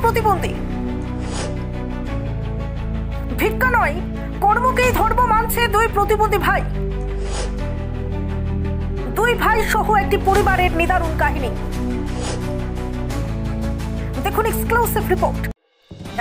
প্রতিবন্ধী। ভিক্ষা নয়, কর্মকেই ধর্ম মানছে দুই প্রতিবন্ধী ভাই। দুই ভাই সহ একটি পরিবারের নিদারুণ কাহিনী। দেখুন এক্সক্লুসিভ রিপোর্ট।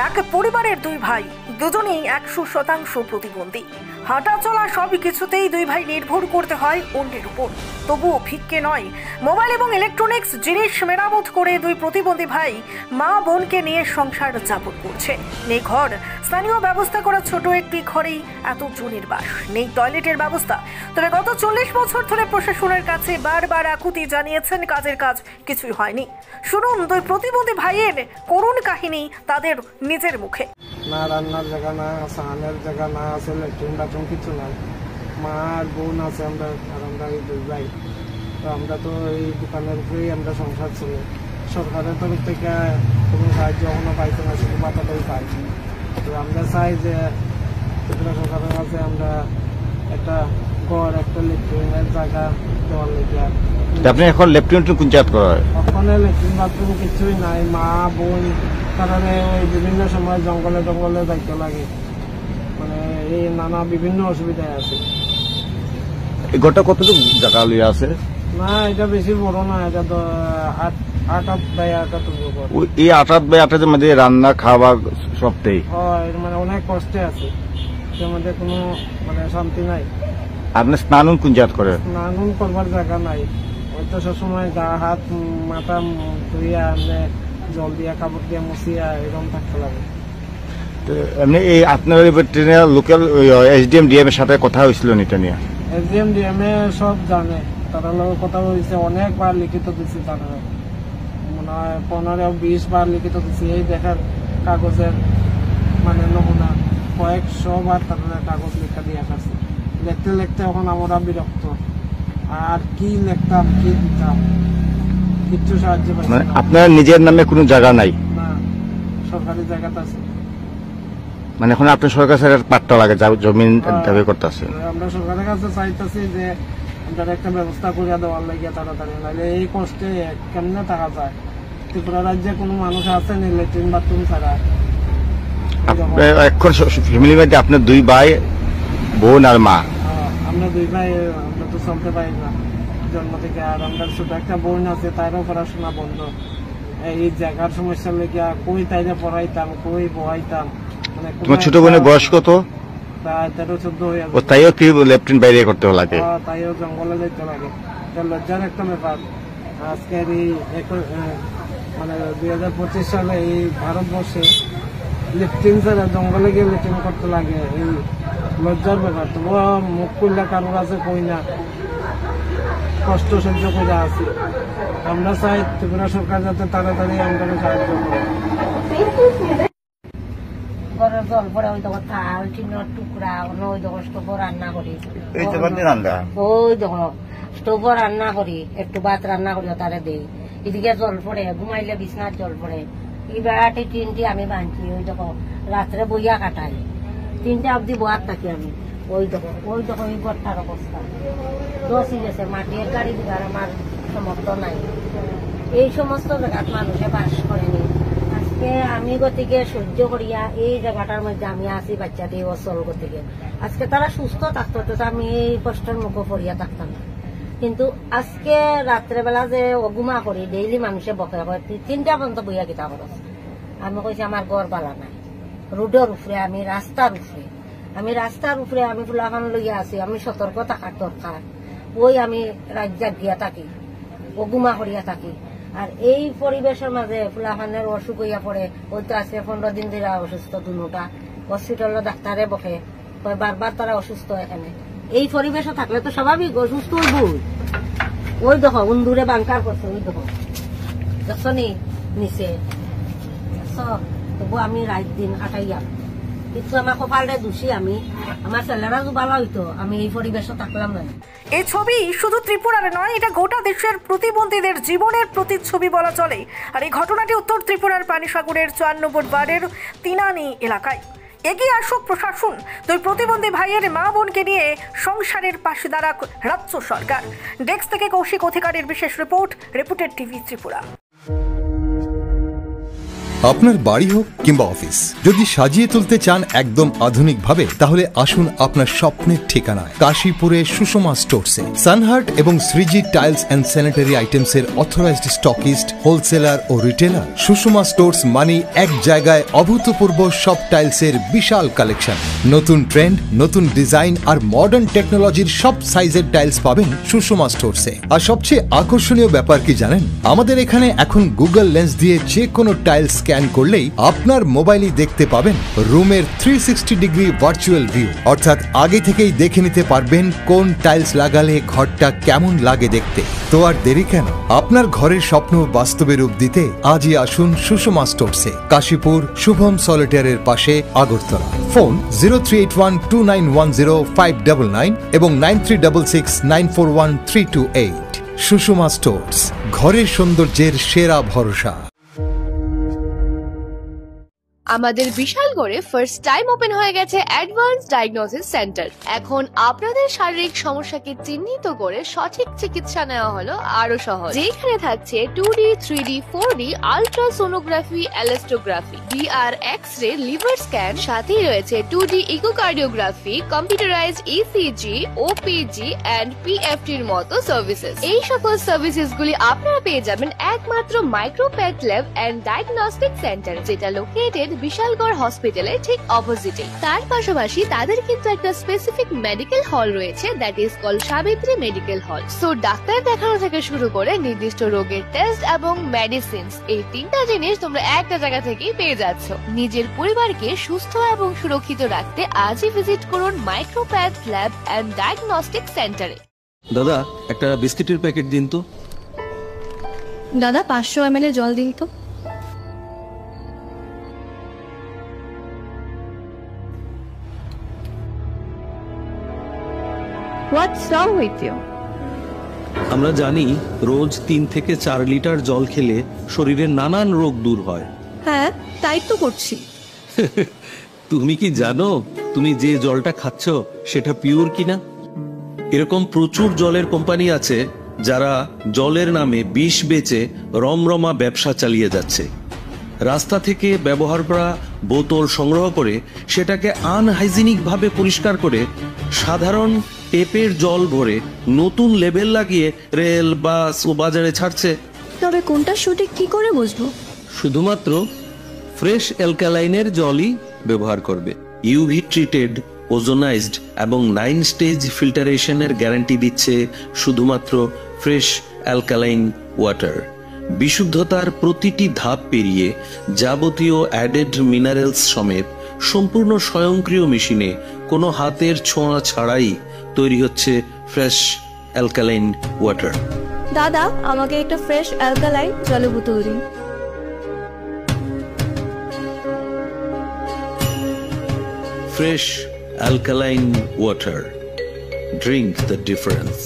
এক পরিবারের দুই ভাই, দুজনেই 100% প্রতিবন্ধী। হাঁটা চলা সব কিছুতেই দুই ভাই নির্ভর করতে হয় অন্যের উপর। তবুও ভিক্ষে নয়, মোবাইল এবং ইলেকট্রনিক্স জিনিস মেরামত করে দুই প্রতিবন্ধী ভাই মা বোনকে নিয়ে সংসার যাপন করছে। নেই ঘর, স্থানীয় ব্যবস্থা করা ছোট একটি ঘরেই এত জনের বাস, নেই টয়লেটের ব্যবস্থা। তবে গত 40 বছর ধরে প্রশাসনের কাছে বারবার আকুতি জানিয়েছেন, কাজের কাজ কিছুই হয়নি। শুনুন দুই প্রতিবন্ধী ভাইয়ের করুণ কাহিনী তাদের নিজের মুখে। না রান্নার জায়গা, না স্নানের জায়গা, না আছে ল্যাট্রিন বাথরুম, কিছু নাই। মা আর বোন আছে, আমরা এই দুই ভাই। তো আমরা তো এই দোকানের উপরেই আমরা সংসার চলে। সরকারের তরফ থেকে কোনো সাহায্য এখনো পাইছে না, শুধু পাতাটাই পাই। তো আমরা চাই যে ত্রিপুরা সরকারের কাছে আমরা একটা ঘর, একটা ল্যাট্রিনের জায়গা দেওয়ার লেগে। আপনি এখন ল্যাট্রিন কোন জাত করা হয়? ওখানে ল্যাট্রিন বাথরুম কিছুই নাই। মা বোন কারণে ওই বিভিন্ন সময় জঙ্গলে যাইতে লাগে, মানে এই নানা বিভিন্ন অসুবিধায় আছে। এই ঘরটা কতটুকু জায়গা লিয়ে আছে? না এটা বেশি বড় না, এটা তো 8 বাই 8 এই 8 বাই 8 মধ্যে রান্না খাওয়া সবটাই হয়, মানে অনেক কষ্টে আছে। এর মধ্যে কোনো মানে শান্তি নাই। আপনি স্নান কোন জাত করে? স্নান করবার জায়গা নাই। ওই তো সবসময় গা হাত মাথা ধুইয়া আনলে জল দিয়া কাপড় দিয়া মুছিয়া এরকম থাকতে লাগে। এমনি এই আপনার ট্রেনের লোকাল SDM DM এর সাথে কথা হয়েছিল এটা নিয়ে? SDM DM সব জানে, তারা লোক কথা হয়েছে, অনেকবার লিখিত দিচ্ছি। তারা মনে হয় 15-20 বার লিখিত দিচ্ছি। এই দেখার কাগজের মানে নমুনা কয়েকশো বার তারা কাগজ লেখা দিয়ে আসছে। লিখতে এখন আমরা বিরক্ত। আর কি লিখতাম, কি দিতাম, কিচ্ছু সাহায্য পাই না। আপনার নিজের নামে কোনো জায়গা নাই? না, সরকারি জায়গাতে আছে। মানে এখন আপনি সরকার পাট্টা লাগে জমিন দাবি করতেছে? আমরা সরকারের কাছে চাইতেছি যে আমাদের একটা ব্যবস্থা করিয়া দেওয়ার লাগিয়া তাড়াতাড়ি, নাহলে এই কষ্টে কেমনে থাকা যায়। ত্রিপুরা রাজ্যে কোনো মানুষ আছে নি ল্যাট্রিন বাথরুম ছাড়া? এখন ফ্যামিলির মধ্যে আপনার দুই ভাই, বোন আর মা? আমরা দুই ভাই, আমরা তো চলতে পারি না জন্ম থেকে। আর আমরা ছোট একটা বোন আছে, তারও পড়াশোনা বন্ধ। এই জায়গার সমস্যা লেগে কই তাইরে পড়াইতাম, কই বহাইতাম। তোমার ছোট বোনের বয়স কত? প্রায় 13-14 হয়ে ও তাইও কি ল্যাট্রিন বাইরে করতে লাগে? তাইও জঙ্গলে যেতে লাগে। লজ্জার একটা ব্যাপার। আজকের এই মানে 2025 সালে এই ভারতবর্ষে ল্যাট্রিন ছাড়া জঙ্গলে গিয়ে ল্যাট্রিন করতে লাগে, এই লজ্জার ব্যাপার। তবুও মুখ খুললে কারোর আছে কই না, কষ্ট সহ্য করে আছি। আমরা চাই ত্রিপুরা সরকার যাতে তাড়াতাড়ি আমাদের সাহায্য করে। ঘরের জল পরে ওই দেখো থাল টিনের টুকরা, ওই দেখো স্টোভ রান্না করি, ওই দেখো স্টোভ রান্না করি, একটু ভাত রান্না করি তারে দেই। এদিকে জল পড়ে, ঘুমাইলে বিছনার জল পড়ে। এই বেড়াটি 3টি আমি বাঁধছি, ওই দেখো রাত্রে বইয়া কাটাই, 3টা অব্দি বোয়ার থাকি আমি। ওই দেখো এই ঘরটার অবস্থা দশই গেছে। মাটির গাড়ি দিবার আমার সমর্থ নাই। এই সমস্ত জায়গাত মানুষে বাস করেনি। আজকে আমি গতিকে সহ্য করিয়া এই জায়গাটার মধ্যে আমি আছি, বাচ্চা দিয়ে অচল গতিকে। আজকে তারা সুস্থ থাকতো, আমি এই কষ্টের মুখে পড়িয়া থাকতাম না। কিন্তু আজকে রাত্রেবেলা যে অগুমা করি, ডেইলি মানুষে বকে 3টা পর্যন্ত বইয়া কিতা খরচ। আমি কইছি আমার ঘর বালা নাই, রোডের উপরে, আমি রাস্তার উপরে আমি ফুলাখান লইয়া আছি। আমি সতর্ক থাকার দরকার। ওই আমি রাজ্জাক গিয়া থাকি, অগুমা করিয়া থাকি। আর এই পরিবেশের মাঝে ফুলাখানের অসুখ হইয়া পড়ে। ওই তো আজকে 15 দিন ধরে অসুস্থ, দুটা হসপিটালের ডাক্তারে বকে, বারবার তারা অসুস্থ। এখানে এই পরিবেশে থাকলে তো স্বাভাবিক অসুস্থ হইব। ওই দেখো উন্দুরে বাংকার করছে, ওই দেখো যখনই নিচে। তবু আমি রাত দিন কাটাইয়া কিন্তু আমার কপালে দোষী আমি। আমার ছেলেরা যে ভালো হইতো, আমি এই পরিবেশে থাকলাম না। এই ছবি শুধু ত্রিপুরার নয়, এটা গোটা দেশের প্রতিবন্ধীদের জীবনের প্রতিচ্ছবি বলা চলে। আর এই ঘটনাটি উত্তর ত্রিপুরার পানিসাগরের 4 নম্বর ওয়ার্ডের তিনানি এলাকায়। এগিয়ে আসুক প্রশাসন, দুই প্রতিবন্ধী ভাইয়ের মা বোনকে নিয়ে সংসারের পাশে দাঁড়াক রাজ্য সরকার। ডেস্ক থেকে কৌশিক অধিকারীর বিশেষ রিপোর্ট, রিপোর্টেড টিভি ত্রিপুরা। আপনার বাড়ি হোক কিংবা অফিস, যদি সাজিয়ে তুলতে চান একদম আধুনিক ভাবে, তাহলে আসুন আপনার স্বপ্নের ঠিকানায় কাশীপুরে সুষমা স্টোরসে। সানহার্ট এবং Shreeji tiles and sanitary items এর অথরাইজড স্টকিস্ট, হোলসেলার ও রিটেলার। সুষমা স্টোরস মানে এক জায়গায় অভূতপূর্ব সব টাইলসের বিশাল কালেকশন। নতুন ট্রেন্ড, নতুন ডিজাইন আর মডার্ন টেকনোলজির সব সাইজের টাইলস পাবেন সুষমা স্টোরসে। আর সবচেয়ে আকর্ষণীয় ব্যাপার কি জানেন? আমাদের এখানে এখন গুগল লেন্স দিয়ে যে কোনো টাইল স্ক্যান করলেই আপনার মোবাইলেই দেখতে পাবেন রুমের 360 ডিগ্রি ভার্চুয়াল ভিউ, অর্থাৎ আগে থেকেই দেখে নিতে পারবেন কোন টাইলস লাগালে ঘরটা কেমন লাগে দেখতে। তো আর দেরি কেন? আপনার ঘরের স্বপ্ন বাস্তবে রূপ দিতে আজই আসুন সুষমা স্টোরসে, কাশীপুর শুভম সলিটারের পাশে, আগরতলা। ফোন 0381291059 এবং 9366941328। সুষমা স্টোরস, ঘরের সৌন্দর্যের সেরা ভরসা। আমাদের বিশালগড়ে ফার্স্ট টাইম ওপেন হয়ে গেছে অ্যাডভান্স ডায়াগনোসিস সেন্টার। এখন আপনাদের শারীরিক সমস্যাকে চিহ্নিত করে সঠিক চিকিৎসা নেওয়া হলো আরো সহজ, যেখানে থাকছে 2D, 3D, 4D ultrasonography, elastography, DR, X ray, liver scan, সাথেই রয়েছে 2D echocardiography, computerised ECG, OPG and PFT এর মতো সার্ভিসেস। এই সকল সার্ভিসেস গুলি আপনারা পেয়ে যাবেন একমাত্র Micropath lab and diagnostic centre, যেটা লোকেটেড বিশালগড় হসপিটালের ঠিক অপোজিটে। তার পাশাপাশি তাদের কিন্তু একটা স্পেসিফিক মেডিকেল হল রয়েছে, that is called Savitri medical hall. So ডাক্তার দেখানো থেকে শুরু করে নির্দিষ্ট রোগের টেস্ট এবং মেডিসিনস, এই তিনটা জিনিস তোমরা একটা জায়গা থেকেই পেয়ে যাচ্ছ। নিজের পরিবারকে সুস্থ এবং সুরক্ষিত রাখতে আজই ভিজিট করুন মাইক্রোপ্যাথ ল্যাব এন্ড ডায়াগনস্টিক সেন্টারে। দাদা, একটা বিস্কিটের প্যাকেট দিন তো। দাদা 500 ml জল দিন তো। What's wrong with you? আমরা জানি রোজ 3 থেকে 4 লিটার জল খেলে শরীরের নানান রোগ দূর হয়। হ্যাঁ, তাই তো করছি। তুমি কি জানো তুমি যে জলটা খাচ্ছ সেটা পিওর কিনা? এরকম প্রচুর জলের কোম্পানি আছে যারা জলের নামে বিষ বেচে রমরমা ব্যবসা চালিয়ে যাচ্ছে। রাস্তা থেকে ব্যবহার করা বোতল সংগ্রহ করে সেটাকে আনহাইজিনিক ভাবে পরিষ্কার করে সাধারণ টেপের জল ভরে নতুন লেবেল লাগিয়ে রেল, বাস ও বাজারে ছাড়ছে। তবে কোনটা সঠিক কি করে বুঝবো? শুধুমাত্র ফ্রেশ অ্যালকালাইনের জলই ব্যবহার করবে। ইউভি ট্রিটেড, ওজোনাইজড এবং 9 স্টেজ ফিল্টারেশনের গ্যারান্টি দিচ্ছে শুধুমাত্র ফ্রেশ অ্যালকালাইন ওয়াটার। বিশুদ্ধতার প্রতিটি ধাপ পেরিয়ে যাবতীয় অ্যাডেড মিনারেলস সমেত সম্পূর্ণ স্বয়ংক্রিয় মেশিনে কোনো হাতের ছোঁয়া ছাড়াই তৈরি হচ্ছে ফ্রেশ অ্যালকালাইন ওয়াটার। দাদা, আমাকে একটা ফ্রেশ অ্যালকালাইন জলের বোতল দিন। Fresh alkaline water. Drink the difference.